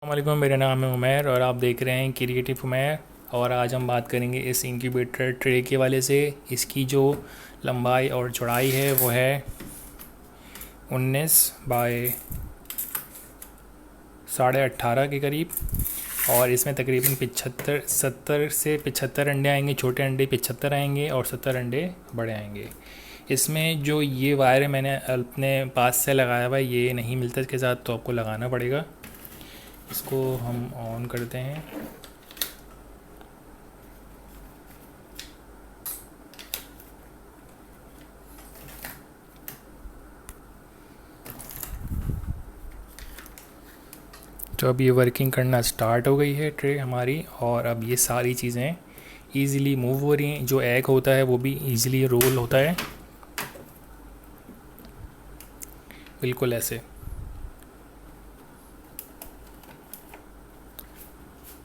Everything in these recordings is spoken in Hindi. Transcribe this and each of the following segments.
अस्सलामुअलैकुम, मेरा नाम है उमैर और आप देख रहे हैं क्रिएटिव उमैर। और आज हम बात करेंगे इस इंक्यूबेटर ट्रे के वाले से। इसकी जो लंबाई और चौड़ाई है वो है 19 बाय 18.5 के करीब। और इसमें तकरीबन 70 से 75 अंडे आएंगे। छोटे अंडे 75 आएंगे और 70 अंडे बड़े आएंगे। इसमें जो ये वायर है मैंने अपने पास से लगाया हुआ है, ये नहीं मिलता इसके साथ, तो आपको लगाना पड़ेगा। इसको हम ऑन करते हैं। तो अब ये वर्किंग करना स्टार्ट हो गई है ट्रे हमारी। और अब ये सारी चीज़ें इजीली मूव हो रही हैं। जो एग होता है वो भी इजीली रोल होता है, बिल्कुल ऐसे।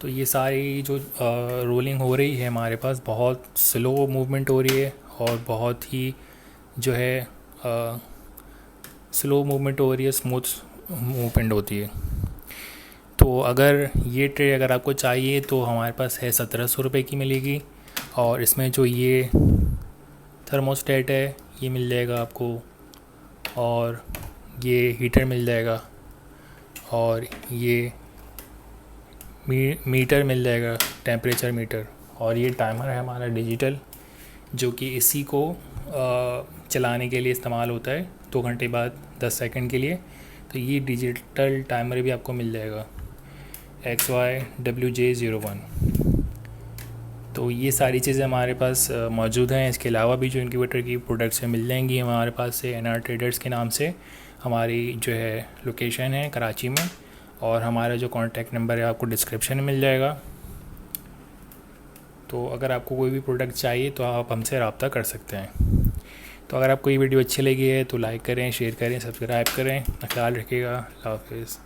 तो ये सारी जो रोलिंग हो रही है हमारे पास, बहुत स्लो मूवमेंट हो रही है और बहुत ही जो है स्लो मूवमेंट हो रही है, स्मूथ मूवमेंट होती है। तो अगर ये ट्रे अगर आपको चाहिए तो हमारे पास है 1700 रुपये की मिलेगी। और इसमें जो ये थर्मोस्टेट है ये मिल जाएगा आपको, और ये हीटर मिल जाएगा, और ये मीटर मिल जाएगा, टेम्परेचर मीटर। और ये टाइमर है हमारा डिजिटल, जो कि इसी को चलाने के लिए इस्तेमाल होता है 2 घंटे बाद 10 सेकंड के लिए। तो ये डिजिटल टाइमर भी आपको मिल जाएगा XYWJ01। तो ये सारी चीज़ें हमारे पास मौजूद हैं। इसके अलावा भी जो इंक्यूबेटर की प्रोडक्ट्स हैं मिल जाएंगी हमारे पास से। NR ट्रेडर्स के नाम से हमारी जो है लोकेशन है कराची में, और हमारा जो कॉन्टैक्ट नंबर है आपको डिस्क्रिप्शन में मिल जाएगा। तो अगर आपको कोई भी प्रोडक्ट चाहिए तो आप हमसे रब्ता कर सकते हैं। तो अगर आपको ये वीडियो अच्छी लगी है तो लाइक करें, शेयर करें, सब्सक्राइब करें। ख्याल रखिएगा। अल्लाह हाफ़िज़।